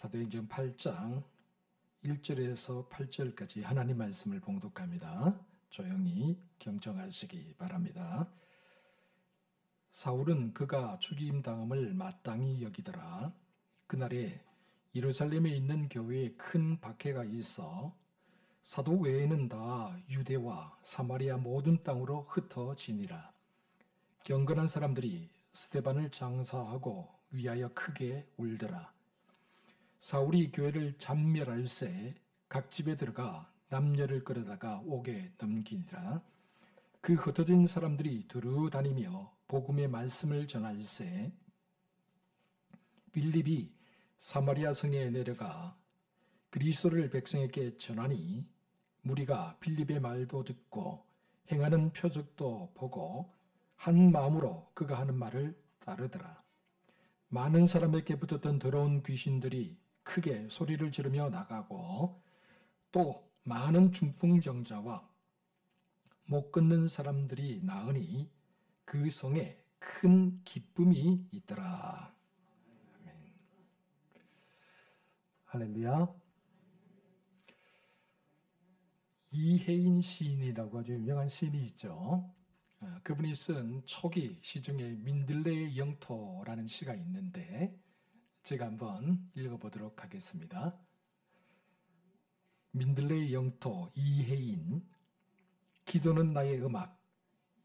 사도행전 8장 1절에서 8절까지 하나님 말씀을 봉독합니다. 조용히 경청하시기 바랍니다. 사울은 그가 죽임당함을 마땅히 여기더라. 그날에 예루살렘에 있는 교회에 큰 박해가 있어 사도 외에는 다 유대와 사마리아 모든 땅으로 흩어지니라. 경건한 사람들이 스데반을 장사하고 위하여 크게 울더라. 사울이 교회를 잔멸할새 각 집에 들어가 남녀를 끌어다가 옥에 넘기니라. 그 흩어진 사람들이 두루 다니며 복음의 말씀을 전할새 빌립이 사마리아 성에 내려가 그리스도를 백성에게 전하니 무리가 빌립의 말도 듣고 행하는 표적도 보고 한 마음으로 그가 하는 말을 따르더라. 많은 사람에게 붙었던 더러운 귀신들이 크게 소리를 지르며 나가고 또 많은 중풍병자와 못 걷는 사람들이 나으니 그 성에 큰 기쁨이 있더라. 아멘. 할렐루야. 이혜인 시인이라고 아주 유명한 시인이 있죠. 그분이 쓴 초기 시 중에 민들레의 영토라는 시가 있는데 제가 한번 읽어보도록 하겠습니다. 민들레의 영토 이혜인. 기도는 나의 음악.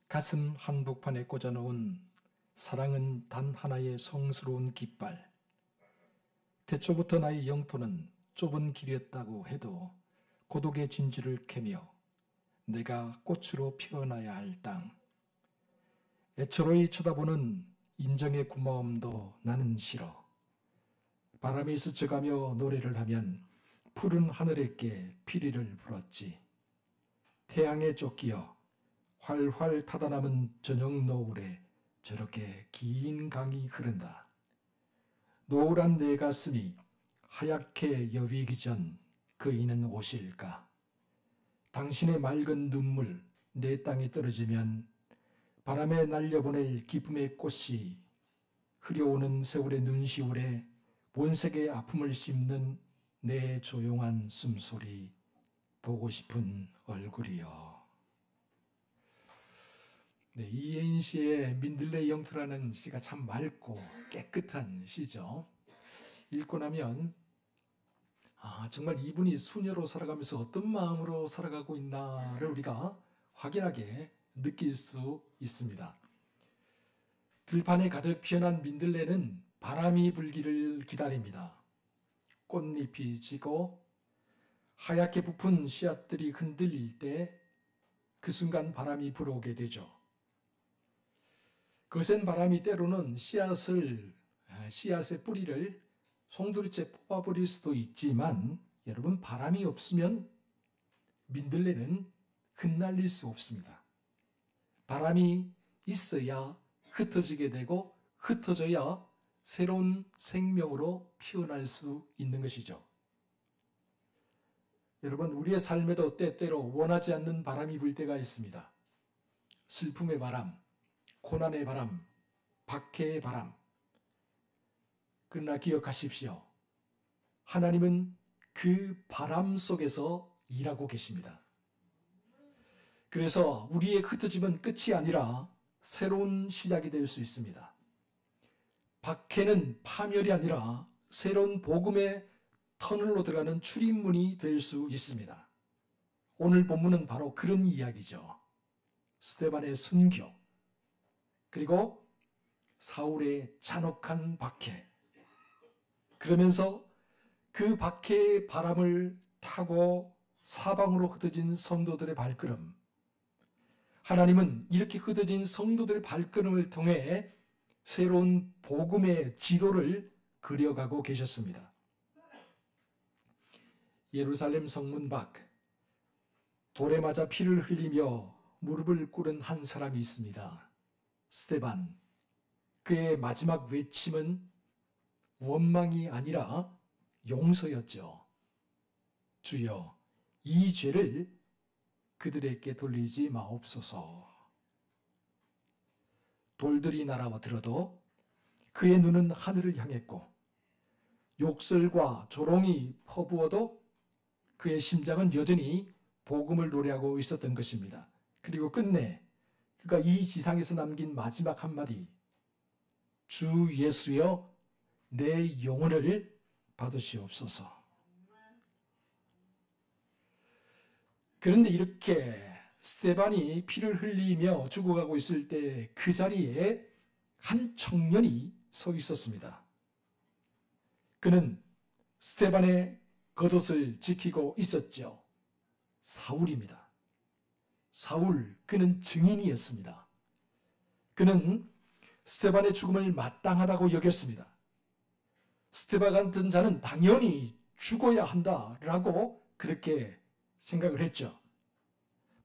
가슴 한복판에 꽂아놓은 사랑은 단 하나의 성스러운 깃발. 태초부터 나의 영토는 좁은 길이었다고 해도 고독의 진주를 캐며 내가 꽃으로 피어나야 할 땅. 애처로이 쳐다보는 인정의 고마움도 나는 싫어. 바람이 스쳐가며 노래를 하면 푸른 하늘에게 피리를 불었지. 태양에 쫓기어 활활 타다남은 저녁 노을에 저렇게 긴 강이 흐른다. 노을한 내 가슴이 하얗게 여위기 전 그이는 오실까? 당신의 맑은 눈물 내 땅에 떨어지면 바람에 날려보낼 기쁨의 꽃이 흐려오는 세월의 눈시울에 본색의 아픔을 씹는 내 조용한 숨소리 보고 싶은 얼굴이여. 네, 이혜인 씨의 민들레 영토라는 시가 참 맑고 깨끗한 시죠. 읽고 나면 정말 이분이 수녀로 살아가면서 어떤 마음으로 살아가고 있나를 우리가 확연하게 느낄 수 있습니다. 들판에 가득 피어난 민들레는 바람이 불기를 기다립니다. 꽃잎이 지고 하얗게 부푼 씨앗들이 흔들릴 때 그 순간 바람이 불어오게 되죠. 거센 바람이 때로는 씨앗의 뿌리를 송두리째 뽑아버릴 수도 있지만 여러분, 바람이 없으면 민들레는 흩날릴 수 없습니다. 바람이 있어야 흩어지게 되고 흩어져야 새로운 생명으로 피어날 수 있는 것이죠. 여러분, 우리의 삶에도 때때로 원하지 않는 바람이 불 때가 있습니다. 슬픔의 바람, 고난의 바람, 박해의 바람. 그러나 기억하십시오. 하나님은 그 바람 속에서 일하고 계십니다. 그래서 우리의 흩어짐은 끝이 아니라 새로운 시작이 될 수 있습니다. 박해는 파멸이 아니라 새로운 복음의 터널로 들어가는 출입문이 될 수 있습니다. 오늘 본문은 바로 그런 이야기죠. 스데반의 순교, 그리고 사울의 잔혹한 박해. 그러면서 그 박해의 바람을 타고 사방으로 흩어진 성도들의 발걸음. 하나님은 이렇게 흩어진 성도들의 발걸음을 통해 새로운 복음의 지도를 그려가고 계셨습니다. 예루살렘 성문 밖 돌에 맞아 피를 흘리며 무릎을 꿇은 한 사람이 있습니다. 스데반. 그의 마지막 외침은 원망이 아니라 용서였죠. 주여, 이 죄를 그들에게 돌리지 마옵소서. 돌들이 날아들어도 그의 눈은 하늘을 향했고 욕설과 조롱이 퍼부어도 그의 심장은 여전히 복음을 노래하고 있었던 것입니다. 그리고 끝내 그가 이 지상에서 남긴 마지막 한마디, 주 예수여 내 영혼을 받으시옵소서. 그런데 이렇게 스데반이 피를 흘리며 죽어가고 있을 때 그 자리에 한 청년이 서 있었습니다. 그는 스데반의 겉옷을 지키고 있었죠. 사울입니다. 사울, 그는 증인이었습니다. 그는 스데반의 죽음을 마땅하다고 여겼습니다. 스데반 같은 자는 당연히 죽어야 한다라고 그렇게 생각을 했죠.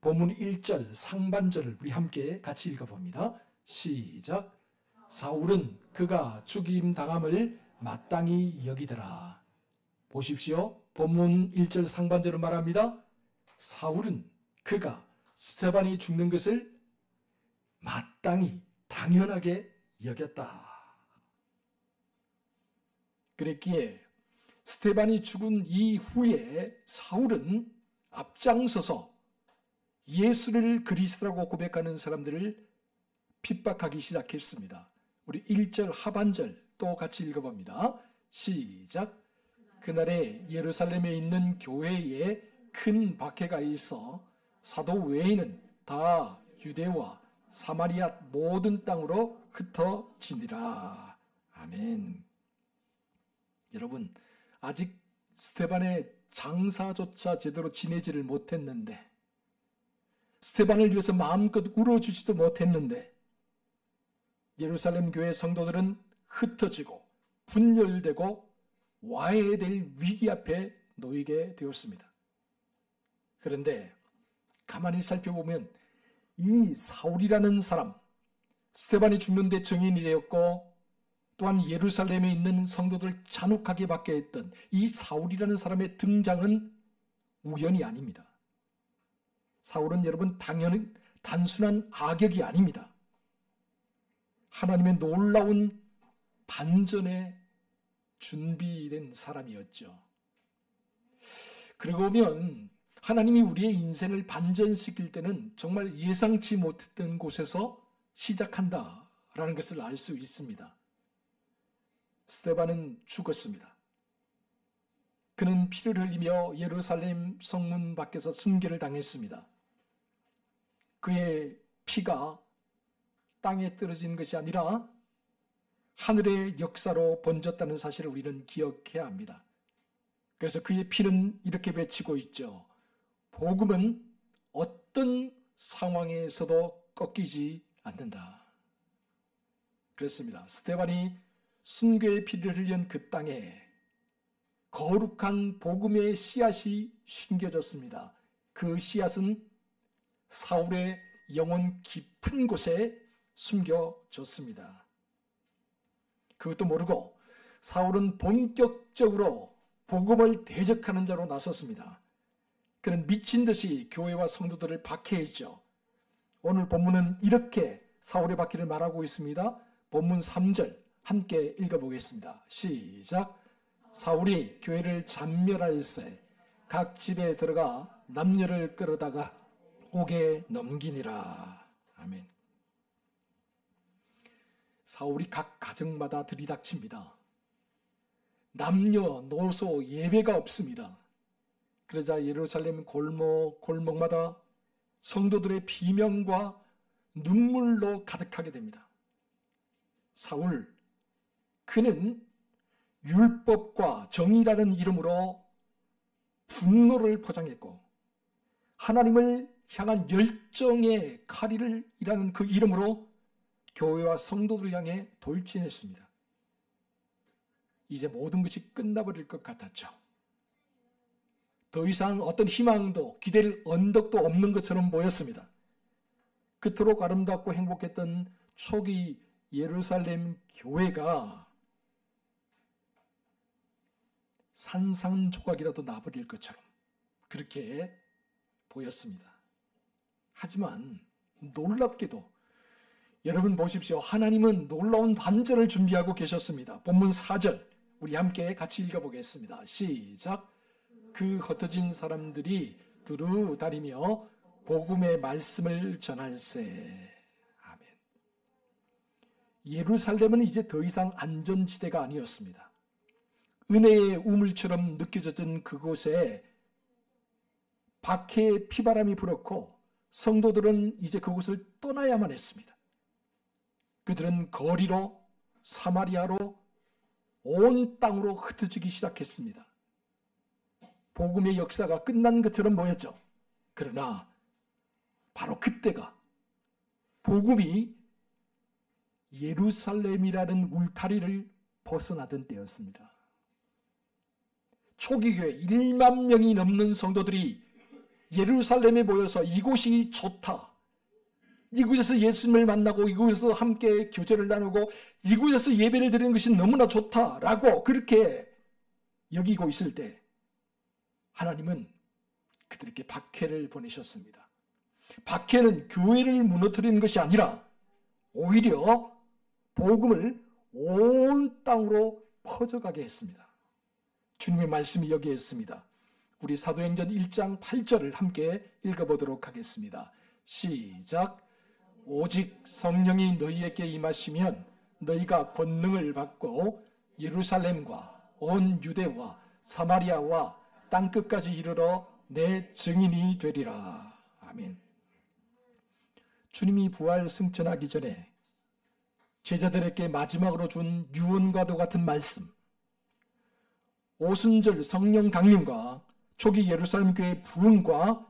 본문 1절 상반절을 우리 함께 같이 읽어봅니다. 시작. 사울은 그가 죽임 당함을 마땅히 여기더라. 보십시오. 본문 1절 상반절을 말합니다. 사울은 그가 스데반이 죽는 것을 마땅히 당연하게 여겼다. 그랬기에 스데반이 죽은 이후에 사울은 앞장서서 예수를 그리스도라고 고백하는 사람들을 핍박하기 시작했습니다. 우리 1절 하반절 또 같이 읽어봅니다. 시작. 그날에 예루살렘에 있는 교회에 큰 박해가 있어 사도 외에는 다 유대와 사마리아 모든 땅으로 흩어지니라. 아멘. 여러분, 아직 스데반의 장사조차 제대로 지내지를 못했는데, 스데반을 위해서 마음껏 울어주지도 못했는데, 예루살렘 교회 성도들은 흩어지고 분열되고 와해될 위기 앞에 놓이게 되었습니다. 그런데 가만히 살펴보면 이 사울이라는 사람, 스데반이 죽는데 증인이 되었고 또한 예루살렘에 있는 성도들을 잔혹하게 받게 했던 이 사울이라는 사람의 등장은 우연이 아닙니다. 사울은 여러분 당연히 단순한 악역이 아닙니다. 하나님의 놀라운 반전에 준비된 사람이었죠. 그러고 보면 하나님이 우리의 인생을 반전시킬 때는 정말 예상치 못했던 곳에서 시작한다라는 것을 알 수 있습니다. 스데반은 죽었습니다. 그는 피를 흘리며 예루살렘 성문 밖에서 순교를 당했습니다. 그의 피가 땅에 떨어진 것이 아니라 하늘의 역사로 번졌다는 사실을 우리는 기억해야 합니다. 그래서 그의 피는 이렇게 외치고 있죠. 복음은 어떤 상황에서도 꺾이지 않는다. 그렇습니다. 스데반이 순교의 피를 흘린 그 땅에 거룩한 복음의 씨앗이 심겨졌습니다. 그 씨앗은 사울의 영혼 깊은 곳에 숨겨졌습니다. 그것도 모르고 사울은 본격적으로 복음을 대적하는 자로 나섰습니다. 그는 미친 듯이 교회와 성도들을 박해했죠. 오늘 본문은 이렇게 사울의 박해를 말하고 있습니다. 본문 3절 함께 읽어보겠습니다. 시작. 사울이 교회를 잔멸하였으에 각 집에 들어가 남녀를 끌어다가 옥에 넘기니라. 아멘. 사울이 각 가정마다 들이닥칩니다. 남녀노소 예외가 없습니다. 그러자 예루살렘 골목마다 성도들의 비명과 눈물로 가득하게 됩니다. 사울, 그는 율법과 정의라는 이름으로 분노를 포장했고 하나님을 향한 열정의 칼이라는 그 이름으로 교회와 성도들을 향해 돌진했습니다. 이제 모든 것이 끝나버릴 것 같았죠. 더 이상 어떤 희망도 기댈 언덕도 없는 것처럼 보였습니다. 그토록 아름답고 행복했던 초기 예루살렘 교회가 산산조각이라도 나버릴 것처럼 그렇게 보였습니다. 하지만 놀랍게도 여러분 보십시오. 하나님은 놀라운 반전을 준비하고 계셨습니다. 본문 4절 우리 함께 같이 읽어보겠습니다. 시작. 그 흩어진 사람들이 두루 다니며 복음의 말씀을 전할세. 아멘. 예루살렘은 이제 더 이상 안전지대가 아니었습니다. 은혜의 우물처럼 느껴졌던 그곳에 박해의 피바람이 불었고 성도들은 이제 그곳을 떠나야만 했습니다. 그들은 거리로, 사마리아로, 온 땅으로 흩어지기 시작했습니다. 복음의 역사가 끝난 것처럼 보였죠. 그러나 바로 그때가 복음이 예루살렘이라는 울타리를 벗어나던 때였습니다. 초기 교회 1만 명이 넘는 성도들이 예루살렘에 모여서 이곳이 좋다, 이곳에서 예수님을 만나고 이곳에서 함께 교제를 나누고 이곳에서 예배를 드리는 것이 너무나 좋다라고 그렇게 여기고 있을 때 하나님은 그들에게 박해를 보내셨습니다. 박해는 교회를 무너뜨리는 것이 아니라 오히려 복음을 온 땅으로 퍼져가게 했습니다. 주님의 말씀이 여기에 있습니다. 우리 사도행전 1장 8절을 함께 읽어보도록 하겠습니다. 시작. 오직 성령이 너희에게 임하시면 너희가 권능을 받고 예루살렘과 온 유대와 사마리아와 땅끝까지 이르러 내 증인이 되리라. 아멘. 주님이 부활 승천하기 전에 제자들에게 마지막으로 준 유언과도 같은 말씀, 오순절 성령 강림과 초기 예루살렘 교회의 부흥과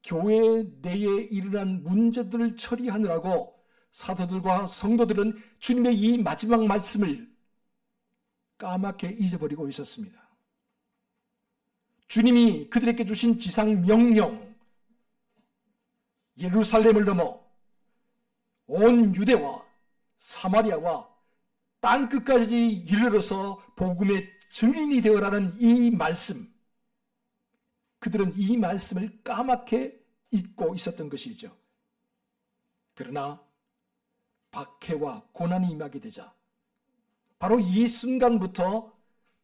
교회 내에 일어난 문제들을 처리하느라고 사도들과 성도들은 주님의 이 마지막 말씀을 까맣게 잊어버리고 있었습니다. 주님이 그들에게 주신 지상 명령, 예루살렘을 넘어 온 유대와 사마리아와 땅끝까지 이르러서 복음의 증인이 되어라는 이 말씀, 그들은 이 말씀을 까맣게 잊고 있었던 것이죠. 그러나 박해와 고난이 임하게 되자 바로 이 순간부터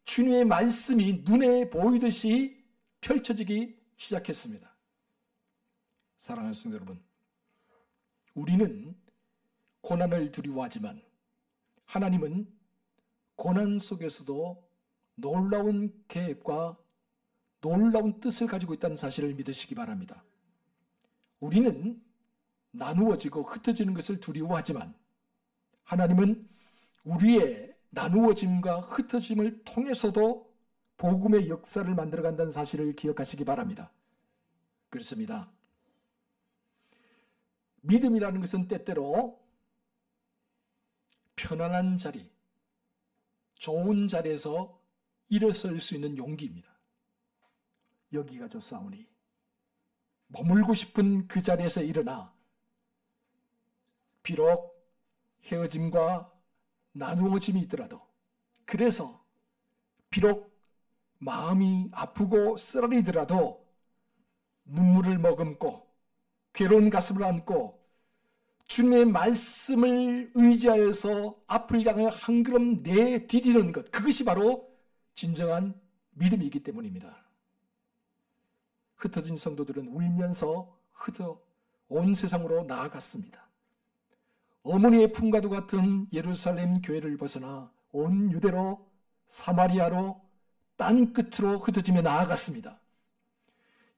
주님의 말씀이 눈에 보이듯이 펼쳐지기 시작했습니다. 사랑하는 성도 여러분, 우리는 고난을 두려워하지만 하나님은 고난 속에서도 놀라운 계획과 놀라운 뜻을 가지고 있다는 사실을 믿으시기 바랍니다. 우리는 나누어지고 흩어지는 것을 두려워하지만 하나님은 우리의 나누어짐과 흩어짐을 통해서도 복음의 역사를 만들어간다는 사실을 기억하시기 바랍니다. 그렇습니다. 믿음이라는 것은 때때로 편안한 자리, 좋은 자리에서 일어설 수 있는 용기입니다. 여기가 좋사오니 머물고 싶은 그 자리에서 일어나 비록 헤어짐과 나누어짐이 있더라도, 그래서 비록 마음이 아프고 쓰라리더라도 눈물을 머금고 괴로운 가슴을 안고 주님의 말씀을 의지하여서 앞을 향해 한 걸음 내디디는 것, 그것이 바로 진정한 믿음이기 때문입니다. 흩어진 성도들은 울면서 온 세상으로 나아갔습니다. 어머니의 품과도 같은 예루살렘 교회를 벗어나 온 유대로, 사마리아로, 땅 끝으로 흩어지며 나아갔습니다.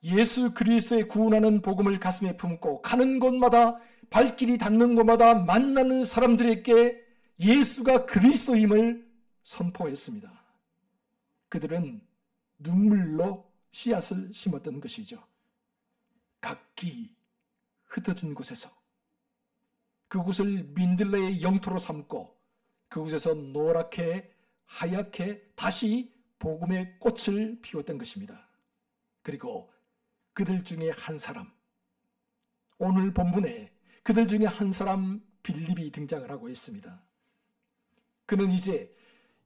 예수 그리스도의 구원하는 복음을 가슴에 품고 가는 곳마다, 발길이 닿는 곳마다 만나는 사람들에게 예수가 그리스도임을 선포했습니다. 그들은 눈물로 씨앗을 심었던 것이죠. 각기 흩어진 곳에서 그곳을 민들레의 영토로 삼고 그곳에서 노랗게 하얗게 다시 복음의 꽃을 피웠던 것입니다. 그리고 그들 중에 한 사람, 오늘 본문에 그들 중에 한 사람 빌립이 등장을 하고 있습니다. 그는 이제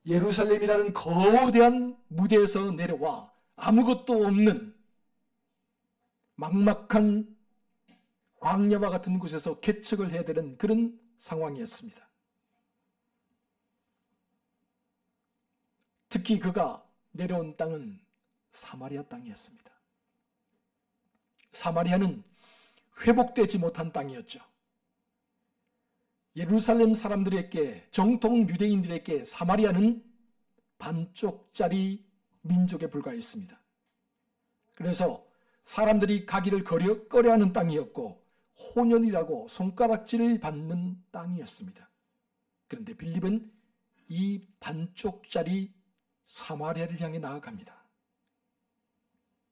예루살렘이라는 거대한 무대에서 내려와 아무것도 없는 막막한 광야와 같은 곳에서 개척을 해야 되는 그런 상황이었습니다. 특히 그가 내려온 땅은 사마리아 땅이었습니다. 사마리아는 회복되지 못한 땅이었죠. 예루살렘 사람들에게, 정통 유대인들에게 사마리아는 반쪽짜리 민족에 불과했습니다. 그래서 사람들이 가기를 꺼려하는 땅이었고 혼연이라고 손가락질을 받는 땅이었습니다. 그런데 빌립은 이 반쪽짜리 사마리아를 향해 나아갑니다.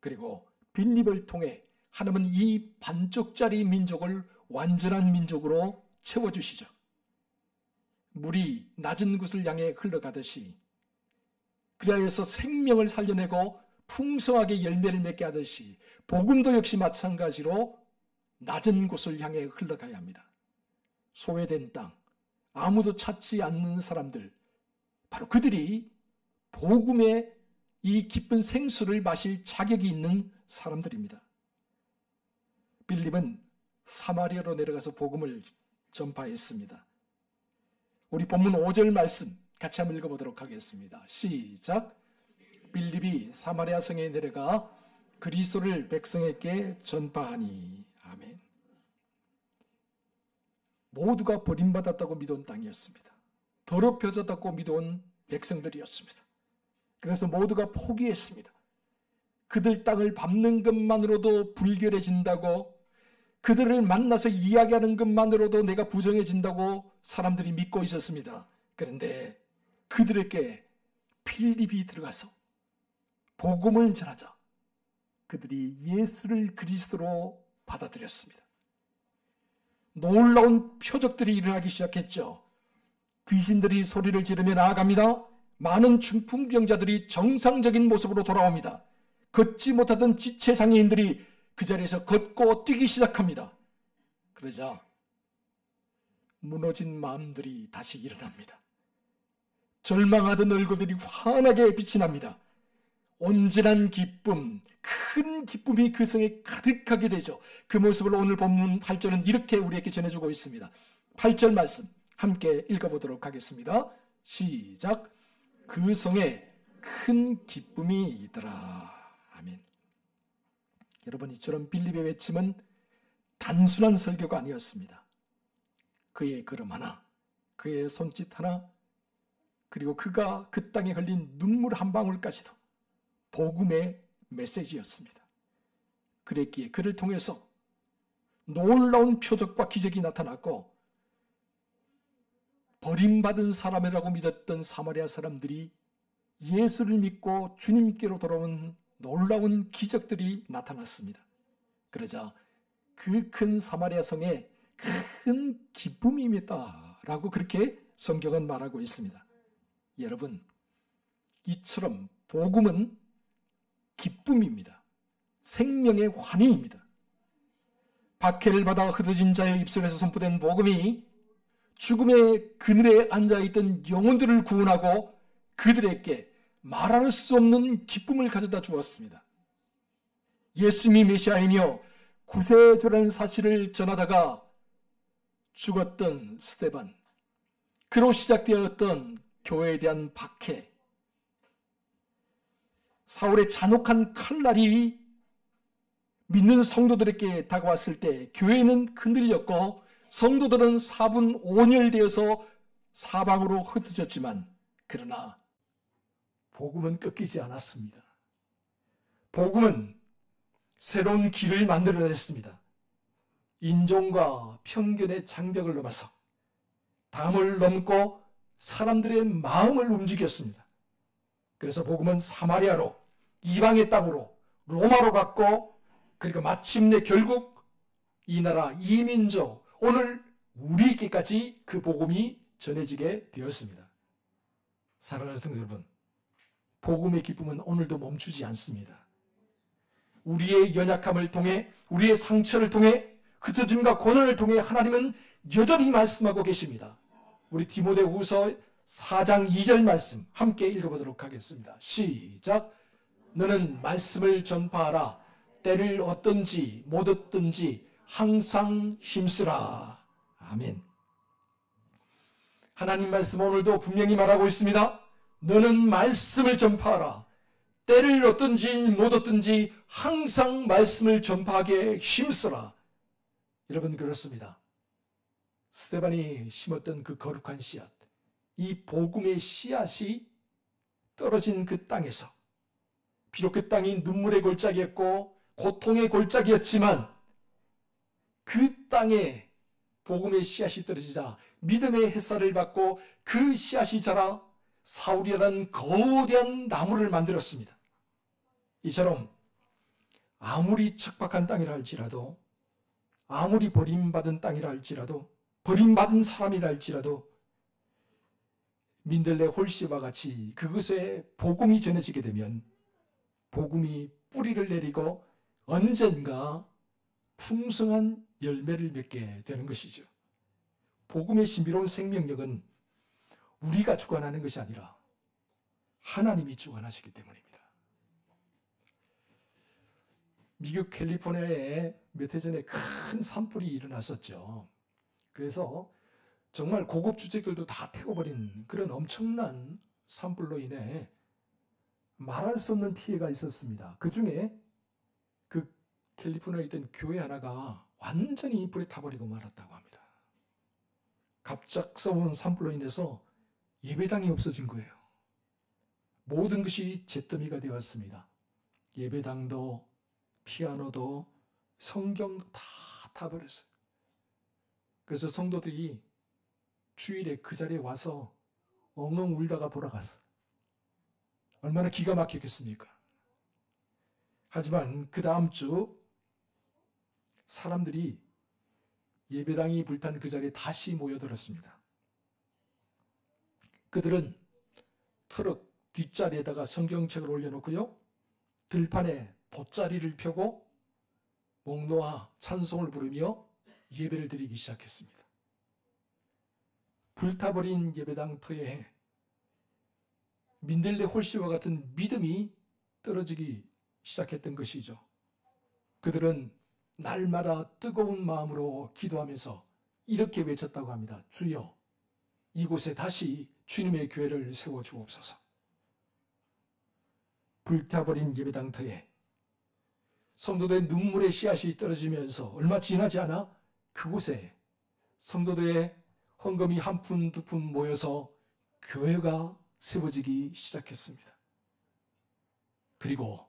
그리고 빌립을 통해 하나님은 이 반쪽짜리 민족을 완전한 민족으로 채워주시죠. 물이 낮은 곳을 향해 흘러가듯이, 그리하여서 생명을 살려내고 풍성하게 열매를 맺게 하듯이 복음도 역시 마찬가지로 낮은 곳을 향해 흘러가야 합니다. 소외된 땅, 아무도 찾지 않는 사람들, 바로 그들이 복음의 이 깊은 생수를 마실 자격이 있는 사람들입니다. 빌립은 사마리아로 내려가서 복음을 전파했습니다. 우리 본문 5절 말씀 같이 한번 읽어보도록 하겠습니다. 시작. 빌립이 사마리아 성에 내려가 그리스도를 백성에게 전파하니. 아멘. 모두가 버림받았다고 믿어온 땅이었습니다. 더럽혀졌다고 믿어온 백성들이었습니다. 그래서 모두가 포기했습니다. 그들 땅을 밟는 것만으로도 불결해진다고, 그들을 만나서 이야기하는 것만으로도 내가 부정해진다고 사람들이 믿고 있었습니다. 그런데 그들에게 빌립이 들어가서 복음을 전하자 그들이 예수를 그리스도로 받아들였습니다. 놀라운 표적들이 일어나기 시작했죠. 귀신들이 소리를 지르며 나아갑니다. 많은 중풍병자들이 정상적인 모습으로 돌아옵니다. 걷지 못하던 지체 장애인들이 그 자리에서 걷고 뛰기 시작합니다. 그러자 무너진 마음들이 다시 일어납니다. 절망하던 얼굴들이 환하게 빛이 납니다. 온전한 기쁨, 큰 기쁨이 그 성에 가득하게 되죠. 그 모습을 오늘 본문 8절은 이렇게 우리에게 전해주고 있습니다. 8절 말씀 함께 읽어보도록 하겠습니다. 시작. 그 성에 큰 기쁨이 있더라. 아멘. 여러분, 이처럼 빌립의 외침은 단순한 설교가 아니었습니다. 그의 걸음 하나, 그의 손짓 하나, 그리고 그가 그 땅에 흘린 눈물 한 방울까지도 복음의 메시지였습니다. 그랬기에 그를 통해서 놀라운 표적과 기적이 나타났고, 버림받은 사람이라고 믿었던 사마리아 사람들이 예수를 믿고 주님께로 돌아온 놀라운 기적들이 나타났습니다. 그러자 그 큰 사마리아 성에 큰 기쁨이 임했다라고 그렇게 성경은 말하고 있습니다. 여러분, 이처럼 복음은 기쁨입니다. 생명의 환희입니다. 박해를 받아 흩어진 자의 입술에서 선포된 복음이 죽음의 그늘에 앉아있던 영혼들을 구원하고 그들에게 말할 수 없는 기쁨을 가져다 주었습니다. 예수님이 메시아이며 구세주라는 사실을 전하다가 죽었던 스데반, 그로 시작되었던 교회에 대한 박해, 사울의 잔혹한 칼날이 믿는 성도들에게 다가왔을 때 교회는 흔들렸고 성도들은 사분온열되어서 사방으로 흩어졌지만, 그러나 복음은 꺾이지 않았습니다. 복음은 새로운 길을 만들어냈습니다. 인종과 편견의 장벽을 넘어서 담을 넘고 사람들의 마음을 움직였습니다. 그래서 복음은 사마리아로, 이방의 땅으로, 로마로 갔고, 그리고 마침내 결국 이 나라, 이 민족, 오늘 우리에게까지 그 복음이 전해지게 되었습니다. 사랑하는 성도 여러분, 복음의 기쁨은 오늘도 멈추지 않습니다. 우리의 연약함을 통해, 우리의 상처를 통해, 흩어짐과 고난을 통해 하나님은 여전히 말씀하고 계십니다. 우리 디모데후서 4장 2절 말씀 함께 읽어보도록 하겠습니다. 시작. 너는 말씀을 전파하라. 때를 얻든지 못 얻든지 항상 힘쓰라. 아멘. 하나님 말씀 오늘도 분명히 말하고 있습니다. 너는 말씀을 전파하라. 때를 얻든지 못 얻든지 항상 말씀을 전파하게 힘쓰라. 여러분, 그렇습니다. 스데반이 심었던 그 거룩한 씨앗, 이 복음의 씨앗이 떨어진 그 땅에서, 비록 그 땅이 눈물의 골짜기였고 고통의 골짜기였지만, 그 땅에 복음의 씨앗이 떨어지자 믿음의 햇살을 받고 그 씨앗이 자라 사울이라는 거대한 나무를 만들었습니다. 이처럼 아무리 척박한 땅이라 할지라도, 아무리 버림받은 땅이라 할지라도, 버림받은 사람이라 할지라도 민들레 홀씨와 같이 그것에 복음이 전해지게 되면 복음이 뿌리를 내리고 언젠가 풍성한 열매를 맺게 되는 것이죠. 복음의 신비로운 생명력은 우리가 주관하는 것이 아니라 하나님이 주관하시기 때문입니다. 미국 캘리포니아에 몇 해 전에 큰 산불이 일어났었죠. 그래서 정말 고급 주택들도 다 태워버린 그런 엄청난 산불로 인해 말할 수 없는 피해가 있었습니다. 그 중에 그 캘리포니아에 있던 교회 하나가 완전히 불에 타버리고 말았다고 합니다. 갑작스러운 산불로 인해서 예배당이 없어진 거예요. 모든 것이 잿더미가 되었습니다. 예배당도, 피아노도, 성경도 다 타버렸어요. 그래서 성도들이 주일에 그 자리에 와서 엉엉 울다가 돌아갔어요. 얼마나 기가 막히겠습니까? 하지만 그 다음 주 사람들이 예배당이 불탄 그 자리에 다시 모여들었습니다. 그들은 트럭 뒷자리에다가 성경책을 올려놓고요, 들판에 돗자리를 펴고 목 놓아 찬송을 부르며 예배를 드리기 시작했습니다. 불타버린 예배당 터에 민들레 홀씨와 같은 믿음이 떨어지기 시작했던 것이죠. 그들은 날마다 뜨거운 마음으로 기도하면서 이렇게 외쳤다고 합니다. 주여, 이곳에 다시 주님의 교회를 세워주옵소서. 불타버린 예배당 터에 성도들의 눈물의 씨앗이 떨어지면서 얼마 지나지 않아 그곳에 성도들의 헌금이 한 푼, 두 푼 모여서 교회가 세워지기 시작했습니다. 그리고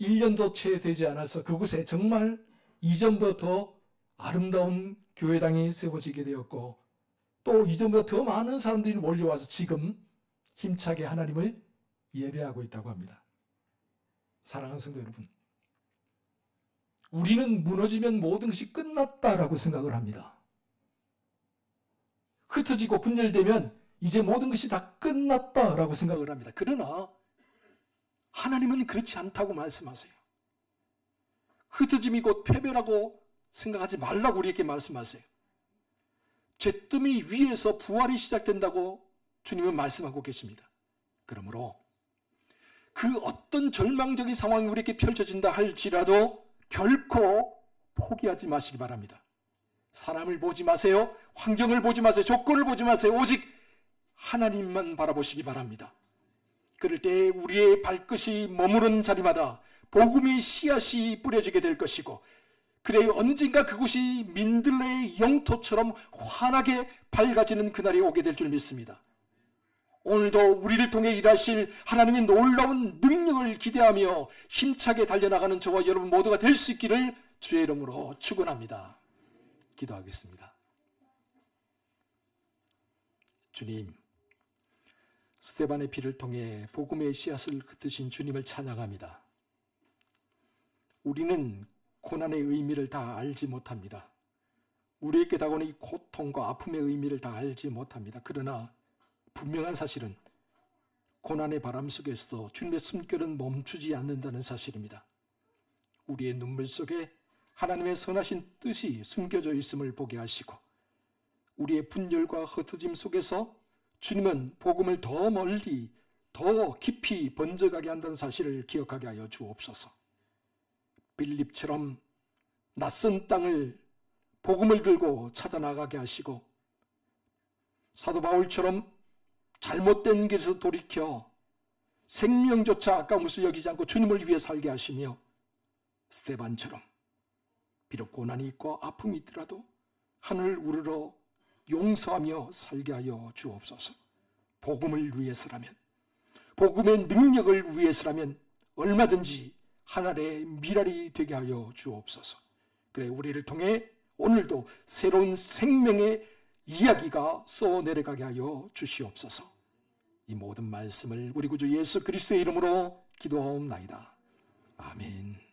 1년도 채 되지 않아서 그곳에 정말 이전보다 더 아름다운 교회당이 세워지게 되었고, 또 이전보다 더 많은 사람들이 몰려와서 지금 힘차게 하나님을 예배하고 있다고 합니다. 사랑하는 성도 여러분, 우리는 무너지면 모든 것이 끝났다라고 생각을 합니다. 흩어지고 분열되면 이제 모든 것이 다 끝났다라고 생각을 합니다. 그러나 하나님은 그렇지 않다고 말씀하세요. 흩어짐이 곧 패배라고 생각하지 말라고 우리에게 말씀하세요. 잿더미 위에서 부활이 시작된다고 주님은 말씀하고 계십니다. 그러므로 그 어떤 절망적인 상황이 우리에게 펼쳐진다 할지라도 결코 포기하지 마시기 바랍니다. 사람을 보지 마세요. 환경을 보지 마세요. 조건을 보지 마세요. 오직 하나님만 바라보시기 바랍니다. 그럴 때 우리의 발끝이 머무른 자리마다 복음의 씨앗이 뿌려지게 될 것이고, 그래야 언젠가 그곳이 민들레의 영토처럼 환하게 밝아지는 그날이 오게 될 줄 믿습니다. 오늘도 우리를 통해 일하실 하나님의 놀라운 능력을 기대하며 힘차게 달려나가는 저와 여러분 모두가 될 수 있기를 주의 이름으로 축원합니다. 기도하겠습니다. 주님, 스데반의 피를 통해 복음의 씨앗을 흩으신 주님을 찬양합니다. 우리는 고난의 의미를 다 알지 못합니다. 우리에게 다가오는 이 고통과 아픔의 의미를 다 알지 못합니다. 그러나 분명한 사실은 고난의 바람 속에서도 주님의 숨결은 멈추지 않는다는 사실입니다. 우리의 눈물 속에 하나님의 선하신 뜻이 숨겨져 있음을 보게 하시고, 우리의 분열과 흩어짐 속에서 주님은 복음을 더 멀리, 더 깊이 번져가게 한다는 사실을 기억하게 하여 주옵소서. 빌립처럼 낯선 땅을 복음을 들고 찾아나가게 하시고, 사도 바울처럼 잘못된 길에서 돌이켜 생명조차 아까운 것을 여기지 않고 주님을 위해 살게 하시며 스데반처럼 비록 고난이 있고 아픔이 있더라도 하늘 우러러 용서하며 살게 하여 주옵소서. 복음을 위해서라면, 복음의 능력을 위해서라면 얼마든지 하늘의 미랄이 되게 하여 주옵소서. 그래 우리를 통해 오늘도 새로운 생명의 이야기가 쏘내려가게 하여 주시옵소서. 이 모든 말씀을 우리 구주 예수 그리스도의 이름으로 기도하옵나이다. 아멘.